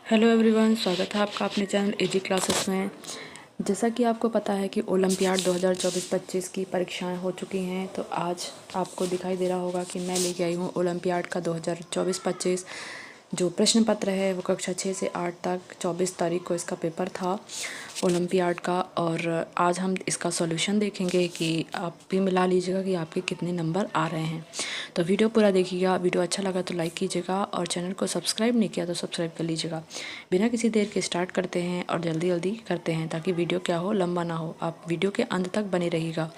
Hello everyone, स्वागत है आपका अपने चैनल एजी क्लासेस में। जैसा कि आपको पता है कि ओलंपियाड 2024-25 की परीक्षाएं हो चुकी हैं, तो आज आपको दिखाई दे रहा होगा कि मैं लेके आई हूँ ओलंपियाड का 2024-25 जो प्रश्न पत्र है वो कक्षा 6 से 8 तक 24 तारीख को इसका पेपर था ओलंपियाड का। और आज हम इसका सॉल्यूशन देखेंगे कि आप भी मिला लीजिएगा कि आपके कितने नंबर आ रहे हैं। तो वीडियो पूरा देखिएगा। वीडियो अच्छा लगा तो लाइक कीजिएगा और चैनल को सब्सक्राइब नहीं किया तो सब्सक्राइब कर लीजिएगा। बिना किसी देर के स्टार्ट करते हैं और जल्दी जल्दी करते हैं ताकि वीडियो क्या हो, लंबा ना हो। आप वीडियो के अंत तक बने रहिएगा।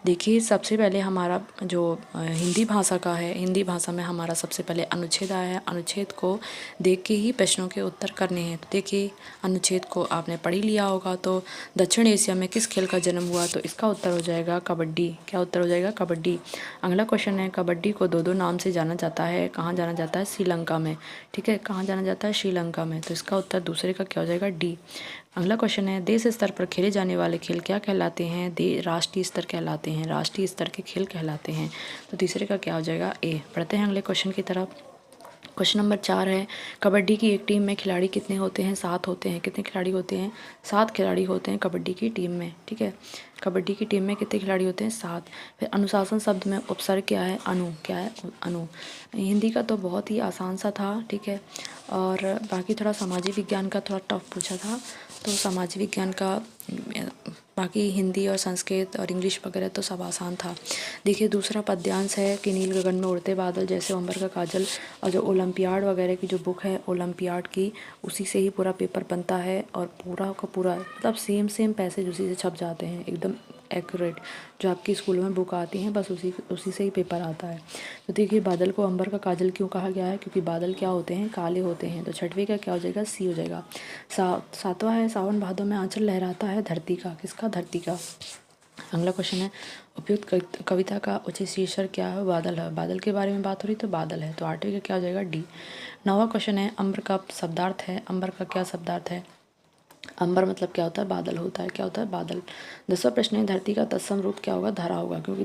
देखिए, सबसे पहले हमारा जो हिंदी भाषा का है, हिंदी भाषा में हमारा सबसे पहले अनुच्छेद आया है। अनुच्छेद को देख के ही प्रश्नों के उत्तर करने हैं। तो देखिए, अनुच्छेद को आपने पढ़ ही लिया होगा। तो दक्षिण एशिया में किस खेल का जन्म हुआ? तो इसका उत्तर हो जाएगा कबड्डी। क्या उत्तर हो जाएगा? कबड्डी। अगला क्वेश्चन है, कबड्डी को दो नाम से जाना जाता है। कहाँ जाना जाता है? श्रीलंका में। ठीक है, कहाँ जाना जाता है? श्रीलंका में। तो इसका उत्तर दूसरे का क्या हो जाएगा? डी। अगला क्वेश्चन है, देश स्तर पर खेले जाने वाले खेल क्या कहलाते हैं? राष्ट्रीय स्तर कहलाते हैं। राष्ट्रीय स्तर के खेल कहलाते हैं। तो तीसरे का क्या हो जाएगा? ए। बढ़ते हैं अगले क्वेश्चन की तरफ। क्वेश्चन नंबर 4 है, कबड्डी की एक टीम में खिलाड़ी कितने होते हैं? 7 होते हैं। कितने खिलाड़ी होते हैं? 7 खिलाड़ी होते हैं कबड्डी की टीम में। ठीक है, कबड्डी की टीम में कितने खिलाड़ी होते हैं? 7। फिर अनुशासन शब्द में उपसर्ग क्या है? अनु। क्या है? अनु। हिंदी का तो बहुत ही आसान सा था। ठीक है, और बाकी थोड़ा सामाजिक विज्ञान का थोड़ा टफ पूछा था। तो सामाजिक विज्ञान का बाकी हिंदी और संस्कृत और इंग्लिश वगैरह तो सब आसान था। देखिए, दूसरा पद्यांश है कि नील गगन में उड़ते बादल जैसे अंबर का काजल। और जो ओलंपियाड वगैरह की जो बुक है ओलंपियाड की, उसी से ही पूरा पेपर बनता है और पूरा का पूरा मतलब सेम पैसेज उसी से छप जाते हैं, एकदम एक्यूरेट। जो आपकी स्कूल में बुक आती हैं बस उसी से ही पेपर आता है। तो देखिए, बादल को अंबर का काजल क्यों कहा गया है? क्योंकि बादल क्या होते हैं? काले होते हैं। तो छठवीं का क्या हो जाएगा? सी हो जाएगा। सातवां है, सावन भादों में आंचल लहराता है धरती का। किसका? धरती का। अगला क्वेश्चन है, उपयुक्त कविता का उचित शीर्षक क्या है? बादल है। बादल के बारे में बात हो रही तो बादल है। तो आठवीं का क्या हो जाएगा? डी। 9वां क्वेश्चन है, अंबर का शब्दार्थ है। अंबर का क्या शब्दार्थ है? अंबर मतलब क्या होता है? बादल होता है। क्या होता है? बादल। 10वां प्रश्न है, धरती का तत्सम रूप क्या होगा? धरा होगा, क्योंकि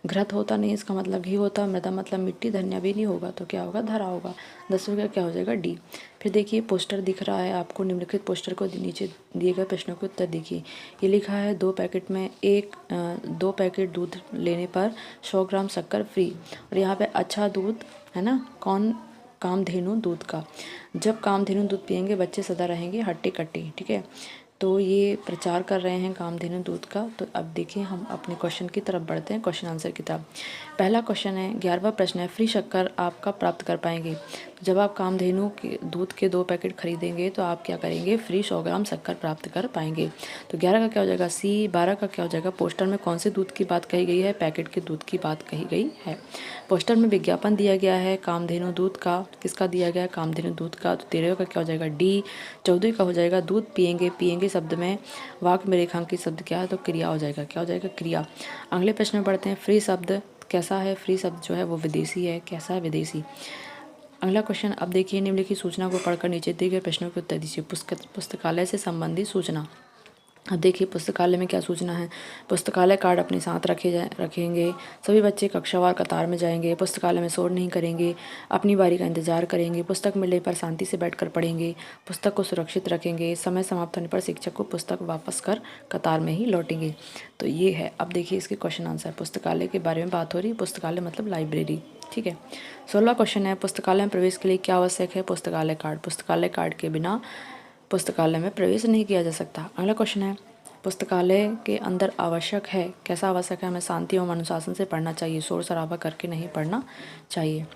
घृत होता नहीं, इसका मतलब घी होता। मृदा मतलब मिट्टी, धन्य भी नहीं होगा, तो क्या होगा? धरा होगा। 10वें का क्या हो जाएगा? डी। फिर देखिए, पोस्टर दिख रहा है आपको। निम्नलिखित पोस्टर को नीचे दिए गए प्रश्नों के उत्तर देखिए। ये लिखा है 2 पैकेट में 2 पैकेट दूध लेने पर 100 ग्राम शक्कर फ्री। और यहाँ पे अच्छा दूध है ना, कौन? कामधेनु दूध का। जब कामधेनु दूध पियेंगे बच्चे सदा रहेंगे हट्टी कट्टी। ठीक है, तो ये प्रचार कर रहे हैं कामधेनु दूध का। तो अब देखिए, हम अपने क्वेश्चन की तरफ बढ़ते हैं, क्वेश्चन आंसर की तरफ। पहला क्वेश्चन है, 11वां प्रश्न है, फ्री शक्कर आप कब प्राप्त कर पाएंगे? तो जब आप कामधेनु के दूध के 2 पैकेट खरीदेंगे तो आप क्या करेंगे? फ्री 100 ग्राम शक्कर प्राप्त कर पाएंगे। तो 11 का क्या हो जाएगा? सी। 12 का क्या हो जाएगा? पोस्टर में कौन से दूध की बात कही गई है? पैकेट के दूध की बात कही गई है। पोस्टर में विज्ञापन दिया गया है कामधेनु दूध का। किसका दिया गया है? कामधेनु दूध का। तो 13 का क्या हो जाएगा? डी। 14 का हो जाएगा, दूध पियेंगे। पियेंगे शब्द में वाक्य में रेखांकित शब्द क्या है? तो क्रिया हो जाएगा। क्या हो जाएगा? क्रिया। अगले प्रश्न में पढ़ते हैं, फ्री शब्द कैसा है? फ्री शब्द जो है वो विदेशी है। कैसा है? विदेशी। अगला क्वेश्चन, अब देखिए, निम्नलिखित सूचना को पढ़कर नीचे दिए गए प्रश्नों के उत्तर दीजिए। पुस्तकालय से संबंधित सूचना। अब देखिए, पुस्तकालय में क्या सूचना है? पुस्तकालय कार्ड अपने साथ रखेंगे। सभी बच्चे कक्षावार कतार में जाएंगे। पुस्तकालय में शोर नहीं करेंगे। अपनी बारी का इंतजार करेंगे। पुस्तक मिलने पर शांति से बैठकर पढ़ेंगे। पुस्तक को सुरक्षित रखेंगे। समय समाप्त होने पर शिक्षक को पुस्तक वापस कर कतार में ही लौटेंगे। तो ये है। अब देखिए, इसके क्वेश्चन आंसर। पुस्तकालय के बारे में बात हो रही। पुस्तकालय मतलब लाइब्रेरी। ठीक है। 16वां क्वेश्चन है, पुस्तकालय में प्रवेश के लिए क्या आवश्यक है? पुस्तकालय कार्ड। पुस्तकालय कार्ड के बिना पुस्तकालय में प्रवेश नहीं किया जा सकता। अगला क्वेश्चन है, पुस्तकालय के अंदर आवश्यक है। कैसा आवश्यक है? हमें शांति एवं अनुशासन से पढ़ना चाहिए। शोर शराबा करके नहीं पढ़ना चाहिए।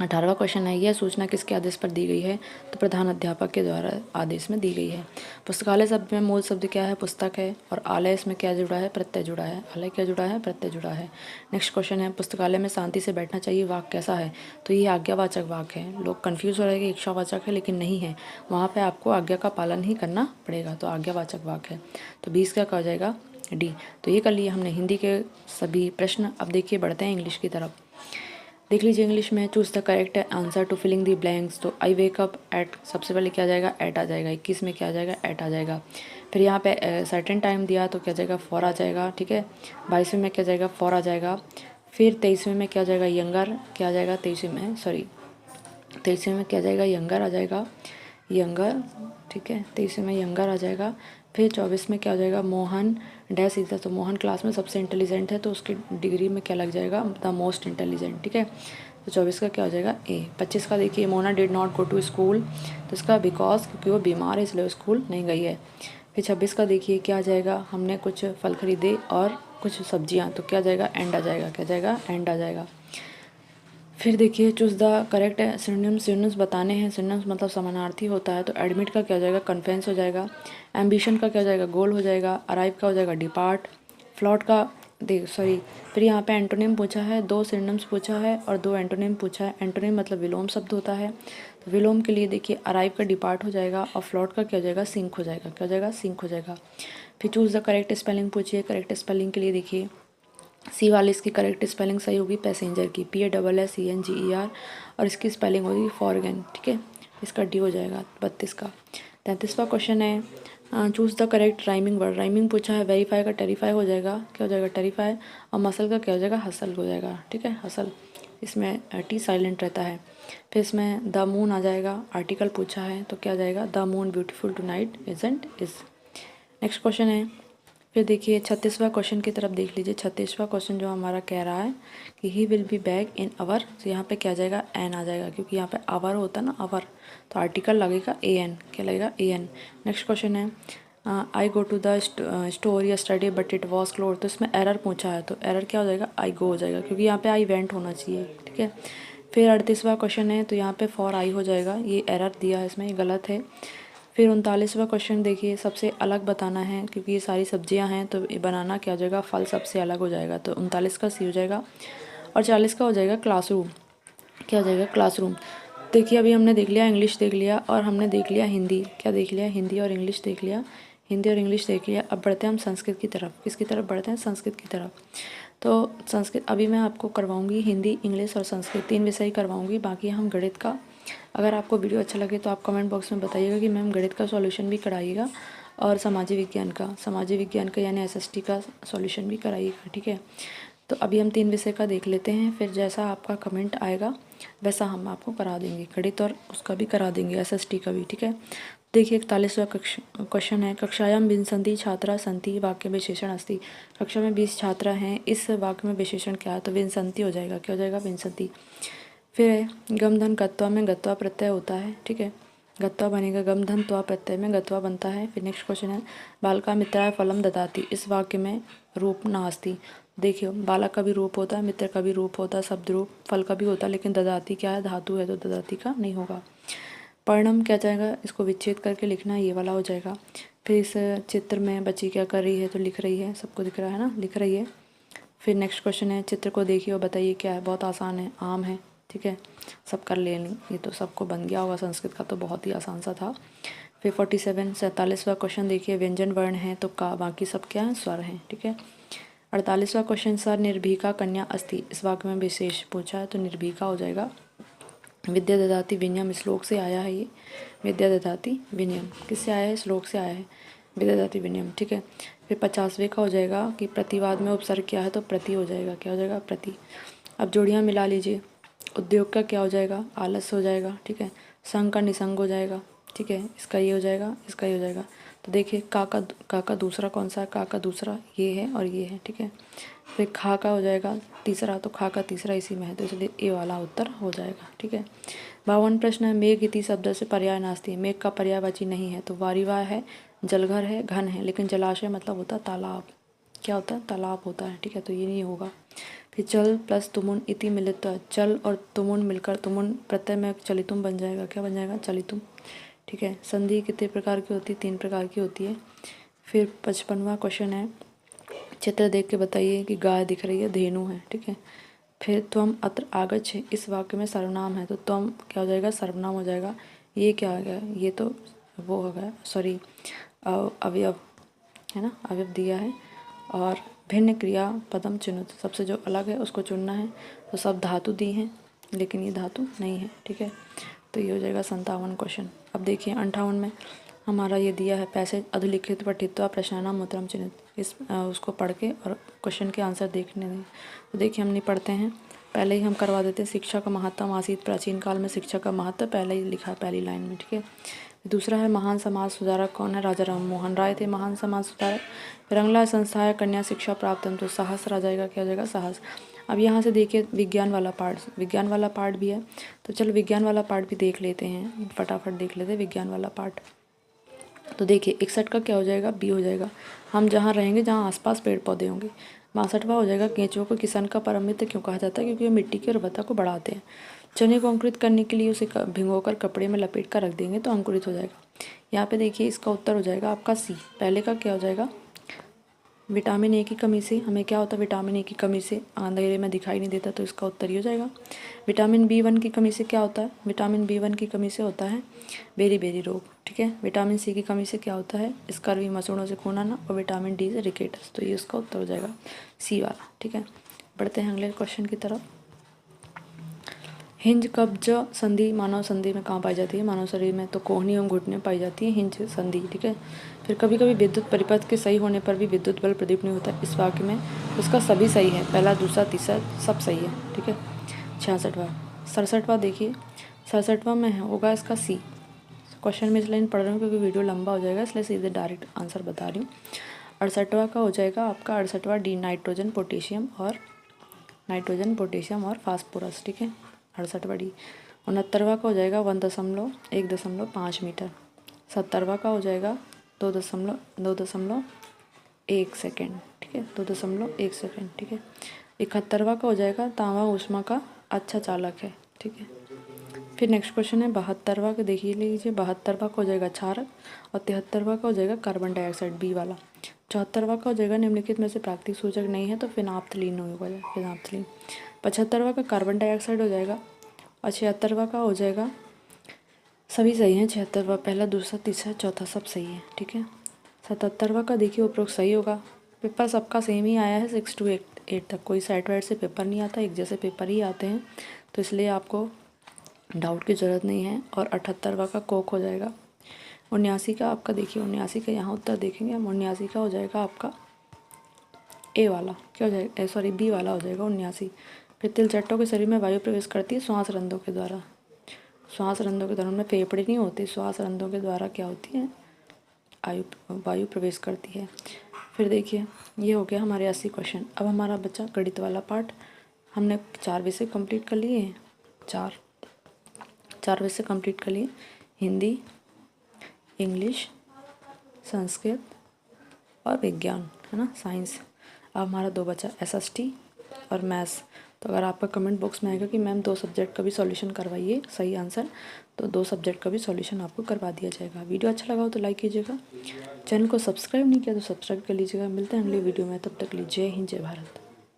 18वां क्वेश्चन है, यह सूचना किसके आदेश पर दी गई है? तो प्रधान अध्यापक के द्वारा आदेश में दी गई है। पुस्तकालय शब्द में मूल शब्द क्या है? पुस्तक है। और आलय इसमें क्या जुड़ा है? प्रत्यय जुड़ा है। आलय क्या जुड़ा है? प्रत्यय जुड़ा है। नेक्स्ट क्वेश्चन है, पुस्तकालय में शांति से बैठना चाहिए वाक्य कैसा है? तो ये आज्ञावाचक वाक्य है। लोग कन्फ्यूज हो रहे हैं कि इच्छावाचक है, लेकिन नहीं है। वहाँ पर आपको आज्ञा का पालन ही करना पड़ेगा। तो आज्ञावाचक वाक्य है। तो 20 का क्या हो जाएगा? डी। तो ये कर लिए हमने हिंदी के सभी प्रश्न। अब देखिए, बढ़ते हैं इंग्लिश की तरफ। देख लीजिए, इंग्लिश में choose the correct answer to filling the blanks. तो आई वेक अप एट, सबसे पहले क्या आ जाएगा? एट आ जाएगा। 21 में क्या आ जाएगा? एट आ जाएगा। फिर यहाँ पे सर्टेन टाइम दिया तो क्या जाएगा? फॉर आ जाएगा। ठीक है। 22वें में क्या जाएगा? फॉर आ जाएगा। फिर 23वें में क्या आ जाएगा? यंगर। क्या आ जाएगा? 23वें में क्या आ जाएगा? यंगर आ जाएगा। यंगर, ठीक है, 23 में यंगर आ जाएगा। फिर 24 में क्या हो जाएगा, मोहन डैश इज द, तो मोहन क्लास में सबसे इंटेलिजेंट है तो उसकी डिग्री में क्या लग जाएगा, द मोस्ट इंटेलिजेंट, ठीक है। तो 24 का क्या हो जाएगा ए। 25 का देखिए, Mona did not go to school, तो इसका बिकॉज क्योंकि वो बीमार है इसलिए स्कूल नहीं गई है। फिर 26 का देखिए क्या आ जाएगा, हमने कुछ फल खरीदे और कुछ सब्जियां, तो क्या जाएगा, एंड आ जाएगा, क्या जाएगा, एंड आ जाएगा। फिर देखिए choose the correct synonyms, synonyms बताने हैं, सिनोनिम्स मतलब समानार्थी होता है, तो एडमिट का क्या हो जाएगा, कन्फेंस हो जाएगा। एम्बिशन का क्या हो जाएगा, गोल हो जाएगा। अराइव का हो जाएगा डिपार्ट। फ्लॉट का फिर यहाँ पे एंटोनिम पूछा है, 2 सिनोनिम्स पूछा है और 2 एंटोनिम पूछा है। एंटोनिम मतलब विलोम शब्द होता है, तो विलोम के लिए देखिए अराइव का डिपार्ट हो जाएगा और फ्लॉट का क्या हो जाएगा, सिंक हो जाएगा, क्या हो जाएगा, सिंक हो जाएगा। फिर चूज़ द करेक्ट स्पेलिंग पूछिए, करेक्ट स्पेलिंग के लिए देखिए सी वाले इसकी करेक्ट स्पेलिंग सही होगी पैसेंजर की, PASSENGER, और इसकी स्पेलिंग होगी फॉरगन, ठीक है। इसका डी हो जाएगा 32 का। 33वां क्वेश्चन है, choose the correct rhyming word. Rhyming पूछा है, वेरीफाई का टेरीफाई हो जाएगा, क्या हो जाएगा, टेरीफाई, और मसल का क्या हो जाएगा, हसल हो जाएगा, ठीक है, हसल। इसमें टी साइलेंट रहता है। फिर इसमें द मून आ जाएगा, आर्टिकल पूछा है तो क्या जाएगा, the moon beautiful tonight isn't is. Next question है, फिर देखिए 36वां क्वेश्चन की तरफ देख लीजिए। 36वां क्वेश्चन जो हमारा कह रहा है कि he will be back in hour, तो यहाँ पे क्या आ जाएगा, एन आ जाएगा, क्योंकि यहाँ पे आवर होता है ना, आवर, तो आर्टिकल लगेगा AN, क्या लगेगा, AN। नेक्स्ट क्वेश्चन है, आई गो टू द स्टोर या study but it was close, तो इसमें एरर पूछा है, तो एरर क्या हो जाएगा, आई गो हो जाएगा, क्योंकि यहाँ पे आई वेंट होना चाहिए, ठीक है। फिर 38वां क्वेश्चन है, तो यहाँ पे फॉर आई हो जाएगा, ये एरर दिया है इसमें, ये गलत है। फिर 39वां क्वेश्चन देखिए, सबसे अलग बताना है, क्योंकि ये सारी सब्जियां हैं तो ये बनाना क्या हो जाएगा, फल सबसे अलग हो जाएगा, तो 39 का सी हो जाएगा। और 40 का हो जाएगा क्लासरूम, क्या हो जाएगा, क्लासरूम। देखिए अभी हमने देख लिया इंग्लिश देख लिया और हमने देख लिया हिंदी, क्या देख लिया, हिंदी और इंग्लिश देख लिया, हिंदी और इंग्लिश देख लिया। अब बढ़ते हैं हम संस्कृत की तरफ, किसकी तरफ बढ़ते हैं, संस्कृत की तरफ। तो संस्कृत अभी मैं आपको करवाऊंगी हिंदी, इंग्लिश और संस्कृत, 3 विषय करवाऊंगी, बाकी हम गणित का। अगर आपको वीडियो अच्छा लगे तो आप कमेंट बॉक्स में बताइएगा कि मैम गणित का सॉल्यूशन भी कराइएगा और सामाजिक विज्ञान का यानी SST का सॉल्यूशन भी कराइएगा, ठीक है। तो अभी हम 3 विषय का देख लेते हैं, फिर जैसा आपका कमेंट आएगा वैसा हम आपको करा देंगे, गणित और उसका भी करा देंगे, SST का भी, ठीक है। देखिए 41वां क्वेश्चन है, कक्षायां विंशति छात्रा सन्ति वाक्य विशेषण अस्ति, कक्षा में 20 छात्रा हैं, इस वाक्य में विशेषण क्या है, तो विंशति हो जाएगा, क्या हो जाएगा, विंशति। फिर है गम धन गत्वा में गत्वा प्रत्यय होता है, ठीक है, गत्वा बनेगा, गम धन त्वा प्रत्यय में गत्वा बनता है। फिर नेक्स्ट क्वेश्चन है, बालका मित्राय फलम ददाति, इस वाक्य में रूप नास्ति। देखियो बालक का भी रूप होता है, मित्र का भी रूप होता है, शब्द रूप, फल का भी होता है, लेकिन ददाति क्या है, धातु है, तो ददाति का नहीं होगा। पर्णम क्या जाएगा, इसको विच्छेद करके लिखना, ये वाला हो जाएगा। फिर इस चित्र में बच्ची क्या कर रही है, तो लिख रही है, सबको दिख रहा है ना, लिख रही है। फिर नेक्स्ट क्वेश्चन है, चित्र को देखिए और बताइए क्या है, बहुत आसान है, आम है, ठीक है, सब कर लेंगे, ये तो सबको बन गया होगा, संस्कृत का तो बहुत ही आसान सा था। फिर 47वां क्वेश्चन देखिए, व्यंजन वर्ण है तो का, बाकी सब क्या है, स्वर हैं, ठीक है। 48वां क्वेश्चन, सर निर्भीका कन्या अस्ति, इस वाक्य में विशेष पूछा है तो निर्भीका हो जाएगा। विद्या ददाति विनियम, श्लोक से आया है ये, विद्या ददाति विनियम किससे आया है, श्लोक से आया है, विद्या ददाति विनियम, ठीक है। फिर 50वें का हो जाएगा कि प्रतिवाद में उपसर्ग क्या है, तो प्रति हो जाएगा, क्या हो जाएगा, प्रति। अब जोड़ियाँ मिला लीजिए, उद्योग का क्या हो जाएगा, आलस्य हो जाएगा, ठीक है, संग का निसंग हो जाएगा, ठीक है, इसका ये हो जाएगा, इसका ये हो जाएगा। तो देखिए का का दूसरा कौन सा है, का का दूसरा ये है और ये है, ठीक है। फिर खा का हो जाएगा तीसरा, तो खा का तीसरा इसी में है, तो इसलिए ए वाला उत्तर हो जाएगा, ठीक है। 52 प्रश्न है, मेघ इति शब्द से पर्याय नास्ति, मेघ का पर्यायवाची नहीं है, तो वारिवा है, जलघर है, घन है, लेकिन जलाशय मतलब होता है तालाब, क्या होता है, तालाब होता है, ठीक है, तो ये नहीं होगा। फिर चल प्लस तुमुन इति मिलित, चल और तुमुन मिलकर तुमुन प्रत्यय में चलितुम बन जाएगा, क्या बन जाएगा, चलितुम, ठीक है। संधि कितने प्रकार की होती है, 3 प्रकार की होती है। फिर 55वां क्वेश्चन है, चित्र देख के बताइए कि गाय दिख रही है, धेनु है, ठीक है। फिर त्वम अत्र आगच्छ, इस वाक्य में सर्वनाम है, तो त्वम क्या हो जाएगा, सर्वनाम हो जाएगा। ये क्या आ गया, ये तो वो हो गया, सॉरी अवयव है ना, अवयव दिया है। और भिन्न क्रिया पदम चुनित, सबसे जो अलग है उसको चुनना है, तो सब धातु दी हैं लेकिन ये धातु नहीं है, ठीक है। तो ये हो जाएगा 57 क्वेश्चन। अब देखिए 58 में हमारा ये दिया है, पैसेज अधोलिखित पठित्वा प्रश्नानाम उत्तरम चिन्हित, इस उसको पढ़ के और क्वेश्चन के आंसर देखने दें। तो देखिए हम नहीं पढ़ते हैं, पहले ही हम करवा देते हैं। शिक्षा का महत्व आसीत प्राचीन काल में, शिक्षा का महत्व पहले ही लिखा है पहली लाइन में, ठीक है। दूसरा है महान समाज सुधारक कौन है? राजा राम मोहन राय थे महान समाज सुधारक। फिर अगला संस्था है कन्या शिक्षा प्राप्त, तो साहस आ जाएगा, क्या हो जाएगा? साहस। अब यहाँ से देखिए विज्ञान वाला पार्ट भी है, तो चलो विज्ञान वाला पार्ट भी देख लेते हैं, फटाफट देख लेते हैं विज्ञान वाला पार्ट। तो देखिए 61 का क्या हो जाएगा? बी हो जाएगा। हम जहाँ रहेंगे जहाँ आसपास पेड़ पौधे होंगे। 62वां हो जाएगा केंचुओं को किसान का परम मित्र क्यों कहा जाता है? क्योंकि वे मिट्टी की उर्वरता को बढ़ाते हैं। चने को अंकुरित करने के लिए उसे भिगोकर कपड़े में लपेट कर रख देंगे तो अंकुरित हो जाएगा। यहाँ पे देखिए इसका उत्तर हो जाएगा आपका सी। पहले का क्या हो जाएगा? विटामिन ए की कमी से हमें क्या होता है? विटामिन ए की कमी से अंधेरे में दिखाई नहीं देता, तो इसका उत्तर ही हो जाएगा। विटामिन B1 की कमी से क्या होता है? विटामिन B1 की कमी से होता है बेरी रोग, ठीक है। विटामिन सी की कमी से क्या होता है? स्कर्वी, मसूड़ों से खून आना। और विटामिन डी से रिकेटस, तो ये इसका उत्तर हो जाएगा सी वाला, ठीक है। बढ़ते हैं अगले क्वेश्चन की तरफ। हिंज कब्ज संधि मानव संधि में कहाँ पाई जाती है? मानव शरीर में, तो कोहनी एवं घुटने में पाई जाती है हिंज संधि, ठीक है। फिर कभी कभी विद्युत परिपथ के सही होने पर भी विद्युत बल प्रदीप्त नहीं होता इस वाक्य में, उसका सभी सही है, पहला दूसरा तीसरा सब सही है, ठीक है। 66वां 67वां देखिए 67वां में होगा इसका सी। क्वेश्चन में इसलिए पढ़ रही हूँ क्योंकि वीडियो लंबा हो जाएगा, इसलिए सीधे डायरेक्ट आंसर बता रही हूँ। 68वां का हो जाएगा आपका 68वां डी, नाइट्रोजन पोटेशियम और फास्फोरस, ठीक है। 68वां डी। 69वां का हो जाएगा 1.5 मीटर। 70वां का हो जाएगा 2.1 सेकेंड, ठीक है, 2.1 सेकेंड, ठीक है। 71वां का हो जाएगा तांबा ऊष्मा का अच्छा चालक है, ठीक है। फिर नेक्स्ट क्वेश्चन है 72वां का, देखिए लीजिए 72वां का हो जाएगा क्षारक और 73वां का हो जाएगा कार्बन डाइऑक्साइड, बी वाला। 74वां का हो जाएगा निम्नलिखित में से प्राकृतिक सूचक नहीं है, तो फिनाप्थलीन होगा, फिनाप्थलीन। 75वां का कार्बन डाइऑक्साइड हो जाएगा और 76वां का हो जाएगा सभी सही हैं। 76वां पहला दूसरा तीसरा चौथा सब सही है, ठीक है। 77वां का देखिए उपरोक्त सही होगा। पेपर सबका सेम ही आया है 6 to 8 तक, कोई साइड वाइड से पेपर नहीं आता, एक जैसे पेपर ही आते हैं, तो इसलिए आपको डाउट की ज़रूरत नहीं है। और 78वां का कोक हो जाएगा। 79 का आपका देखिए 79 का यहाँ उत्तर देखेंगे हम, 79 का हो जाएगा आपका ए वाला, क्या हो जाएगा? सॉरी बी वाला हो जाएगा 79। फिर तिलचट्टों के शरीर में वायु प्रवेश करती है श्वास रंध्रों के द्वारा। उनमें फेफड़े नहीं होते, श्वास रंध्रों के द्वारा क्या होती है? वायु प्रवेश करती है। फिर देखिए ये हो गया हमारे 80 क्वेश्चन। अब हमारा बच्चा गणित वाला पार्ट। हमने 4 विषय कंप्लीट कर लिए हैं, चार विषय कंप्लीट कर लिए, हिंदी, इंग्लिश, संस्कृत और विज्ञान, है ना, साइंस। अब हमारा 2 बचा SST और मैथ्स। तो अगर आपका कमेंट बॉक्स में आएगा कि मैम 2 सब्जेक्ट का भी सॉल्यूशन करवाइए सही आंसर, तो 2 सब्जेक्ट का भी सॉल्यूशन आपको करवा दिया जाएगा। वीडियो अच्छा लगा हो तो लाइक कीजिएगा, चैनल को सब्सक्राइब नहीं किया तो सब्सक्राइब कर लीजिएगा। मिलते हैं अगली वीडियो में, तब तक के लिए जय हिंद जय भारत।